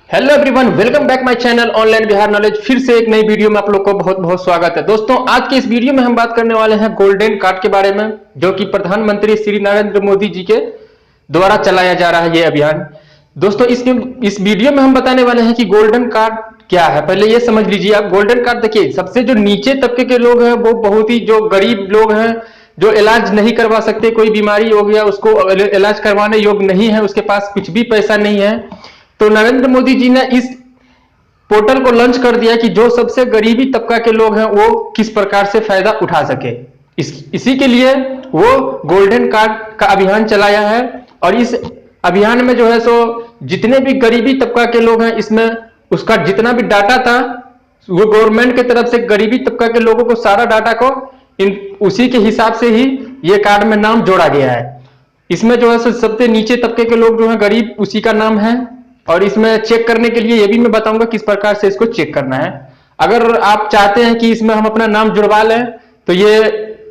Hello everyone, welcome back my channel online Bihar knowledge. फिर से एक नई वीडियो में आप लोग को बहुत बहुत स्वागत है। दोस्तों, आज के इस वीडियो में हम बात करने वाले हैं गोल्डन कार्ड के बारे में, जो कि प्रधानमंत्री श्री नरेंद्र मोदी जी के द्वारा चलाया जा रहा है ये अभियान। दोस्तों, इस वीडियो में हम बताने वाले हैं कि गोल्डन कार्ड क्या है। पहले ये समझ लीजिए आप, गोल्डन कार्ड देखिए, सबसे जो नीचे तबके के लोग हैं वो बहुत ही जो गरीब लोग हैं, जो इलाज नहीं करवा सकते, कोई बीमारी हो गया उसको इलाज करवाने योग्य नहीं है, उसके पास कुछ भी पैसा नहीं है, तो नरेंद्र मोदी जी ने इस पोर्टल को लॉन्च कर दिया कि जो सबसे गरीबी तबका के लोग हैं वो किस प्रकार से फायदा उठा सके। इसी के लिए वो गोल्डन कार्ड का अभियान चलाया है। और इस अभियान में जो है सो जितने भी गरीबी तबका के लोग हैं, इसमें उसका जितना भी डाटा था वो गवर्नमेंट की तरफ से गरीबी तबका के लोगों को सारा डाटा को उसी के हिसाब से ही ये कार्ड में नाम जोड़ा गया है। इसमें जो है सो सबसे नीचे तबके के लोग जो है गरीब, उसी का नाम है। और इसमें चेक करने के लिए ये भी मैं बताऊंगा किस प्रकार से इसको चेक करना है। अगर आप चाहते हैं कि इसमें हम अपना नाम जुड़वा लें तो ये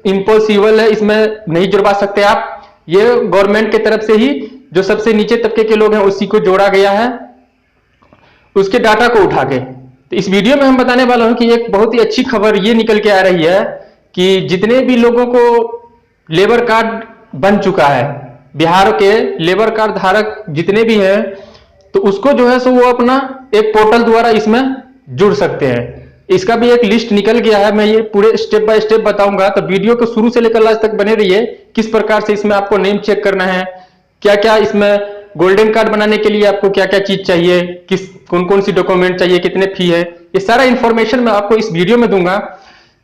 इम्पॉसिबल है, इसमें नहीं जुड़वा सकते आप। ये गवर्नमेंट की तरफ से ही जो सबसे नीचे तबके के लोग हैं उसी को जोड़ा गया है, उसके डाटा को उठा के। तो इस वीडियो में हम बताने वाला हूं कि एक बहुत ही अच्छी खबर ये निकल के आ रही है कि जितने भी लोगों को लेबर कार्ड बन चुका है, बिहार के लेबर कार्ड धारक जितने भी हैं, तो उसको जो है सो वो अपना एक पोर्टल द्वारा इसमें जुड़ सकते हैं। इसका भी एक लिस्ट निकल गया है, मैं ये पूरे स्टेप बाय स्टेप बताऊंगा, तो वीडियो को शुरू से लेकर लास्ट तक बने रहिए। किस प्रकार से इसमें आपको नेम चेक करना है, क्या क्या इसमें गोल्डन कार्ड बनाने के लिए आपको क्या क्या चीज चाहिए, कौन कौन सी डॉक्यूमेंट चाहिए, कितने फी है, ये सारा इंफॉर्मेशन मैं आपको इस वीडियो में दूंगा।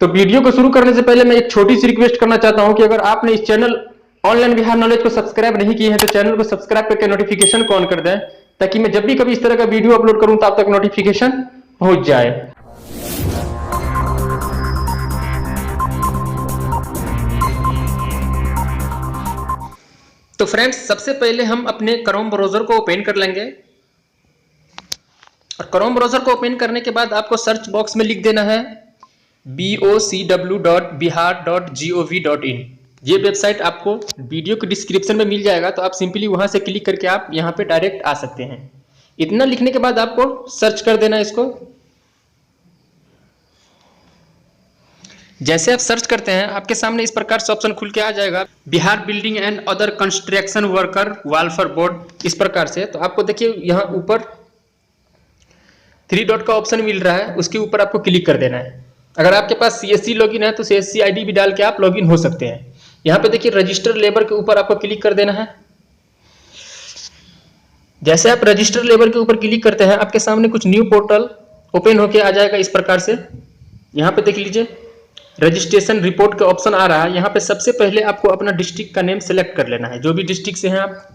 तो वीडियो को शुरू करने से पहले मैं एक छोटी सी रिक्वेस्ट करना चाहता हूं कि अगर आपने इस चैनल ऑनलाइन बिहार नॉलेज को सब्सक्राइब नहीं किए हैं तो चैनल को सब्सक्राइब करके नोटिफिकेशन को ऑन कर दें, ताकि मैं जब भी कभी इस तरह का वीडियो अपलोड करूं तो आप तक नोटिफिकेशन पहुंच जाए। तो फ्रेंड्स, सबसे पहले हम अपने क्रोम ब्राउजर को ओपन कर लेंगे। और क्रोम ब्राउजर को ओपन करने के बाद आपको सर्च बॉक्स में लिख देना है bocw.bihar.gov.in। ये वेबसाइट आपको वीडियो के डिस्क्रिप्शन में मिल जाएगा, तो आप सिंपली वहां से क्लिक करके आप यहां पे डायरेक्ट आ सकते हैं। इतना लिखने के बाद आपको सर्च कर देना इसको। जैसे आप सर्च करते हैं आपके सामने इस प्रकार से ऑप्शन खुल के आ जाएगा, Bihar building and other construction worker welfare board, इस प्रकार से। तो आपको देखिए यहाँ ऊपर 3 डॉट का ऑप्शन मिल रहा है, उसके ऊपर आपको क्लिक कर देना है। अगर आपके पास CSC लॉगिन है तो CSC ID भी डाल के आप लॉगिन हो सकते हैं। यहाँ पे देखिए रजिस्टर लेबर के ऊपर आपको क्लिक कर देना है। जैसे आप रजिस्टर लेबर के ऊपर क्लिक करते हैं आपके सामने कुछ न्यू पोर्टल ओपन होके आ जाएगा इस प्रकार से। यहाँ पे देख लीजिए रजिस्ट्रेशन रिपोर्ट का ऑप्शन आ रहा है। यहाँ पे सबसे पहले आपको अपना डिस्ट्रिक्ट का नेम सेलेक्ट कर लेना है, जो भी डिस्ट्रिक्ट से हैं आप।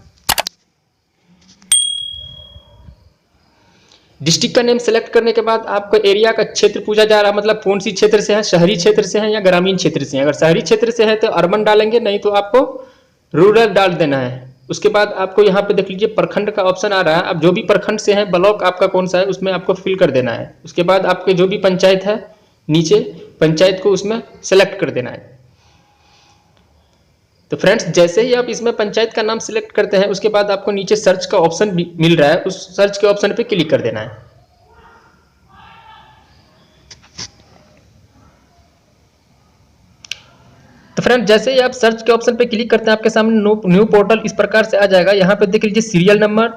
डिस्ट्रिक्ट का नेम सेलेक्ट करने के बाद आपका एरिया का क्षेत्र पूछा जा रहा है, मतलब कौन सी क्षेत्र से है, शहरी क्षेत्र से है या ग्रामीण क्षेत्र से है। अगर शहरी क्षेत्र से है तो अर्बन डालेंगे, नहीं तो आपको रूरल डाल देना है। उसके बाद आपको यहाँ पे देख लीजिए प्रखंड का ऑप्शन आ रहा है। अब जो भी प्रखंड से है, ब्लॉक आपका कौन सा है उसमें आपको फिल कर देना है। उसके बाद आपके जो भी पंचायत है नीचे पंचायत को उसमें सेलेक्ट कर देना है। तो फ्रेंड्स, जैसे ही आप इसमें पंचायत का नाम सिलेक्ट करते हैं उसके बाद आपको नीचे सर्च का ऑप्शन मिल रहा है, उस सर्च के ऑप्शन पे क्लिक कर देना है। तो फ्रेंड, जैसे ही आप सर्च के ऑप्शन पे क्लिक करते हैं आपके सामने न्यू पोर्टल इस प्रकार से आ जाएगा। यहाँ पे देख लीजिए serial number,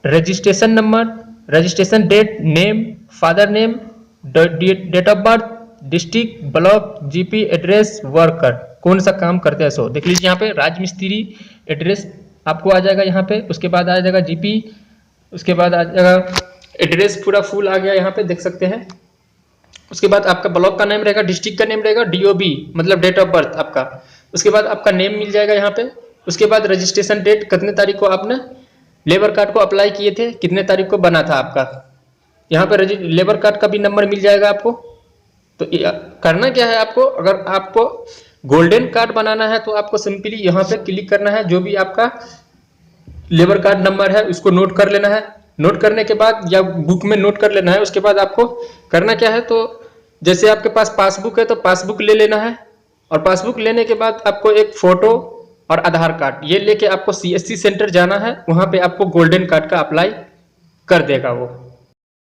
registration number, registration date, name, father name, date of birth, district, block, GP, address, worker, कौन सा काम करते हैं सो देख लीजिए। यहाँ पे राजमिस्त्री एड्रेस आपको आ जाएगा यहाँ पे। उसके बाद आ जाएगा जीपी, उसके बाद आ जाएगा एड्रेस पूरा फुल आ गया यहाँ पे देख सकते हैं। उसके बाद आपका ब्लॉक का नेम रहेगा, डिस्ट्रिक्ट का नेम रहेगा, DOB मतलब डेट ऑफ बर्थ आपका। उसके बाद आपका नेम मिल जाएगा यहाँ पे। उसके बाद रजिस्ट्रेशन डेट, कितने तारीख को आपने लेबर कार्ड को अप्लाई किए थे, कितने तारीख को बना था आपका। यहाँ पे लेबर कार्ड का भी नंबर मिल जाएगा आपको। तो करना क्या है आपको, अगर आपको गोल्डन कार्ड बनाना है तो आपको सिंपली यहाँ पे क्लिक करना है। जो भी आपका लेबर कार्ड नंबर है उसको नोट कर लेना है। नोट करने के बाद या बुक में नोट कर लेना है। उसके बाद आपको करना क्या है, तो जैसे आपके पास पासबुक है तो पासबुक ले लेना है। और पासबुक लेने के बाद आपको एक फोटो और आधार कार्ड ये लेके आपको CSC सेंटर जाना है। वहां पे आपको गोल्डन कार्ड का अप्लाई कर देगा वो।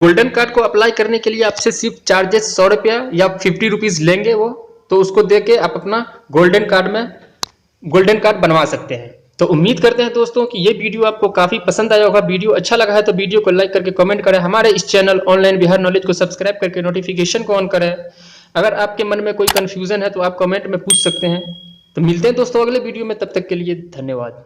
गोल्डन कार्ड को अप्लाई करने के लिए आपसे सिर्फ चार्जेस 100 रुपया या 50 रुपीज लेंगे वो, तो उसको दे के आप अपना गोल्डन कार्ड बनवा सकते हैं। तो उम्मीद करते हैं दोस्तों कि ये वीडियो आपको काफी पसंद आया होगा। वीडियो अच्छा लगा है तो वीडियो को लाइक करके कमेंट करें, हमारे इस चैनल ऑनलाइन बिहार नॉलेज को सब्सक्राइब करके नोटिफिकेशन को ऑन करें। अगर आपके मन में कोई कंफ्यूजन है तो आप कमेंट में पूछ सकते हैं। तो मिलते हैं दोस्तों अगले वीडियो में, तब तक के लिए धन्यवाद।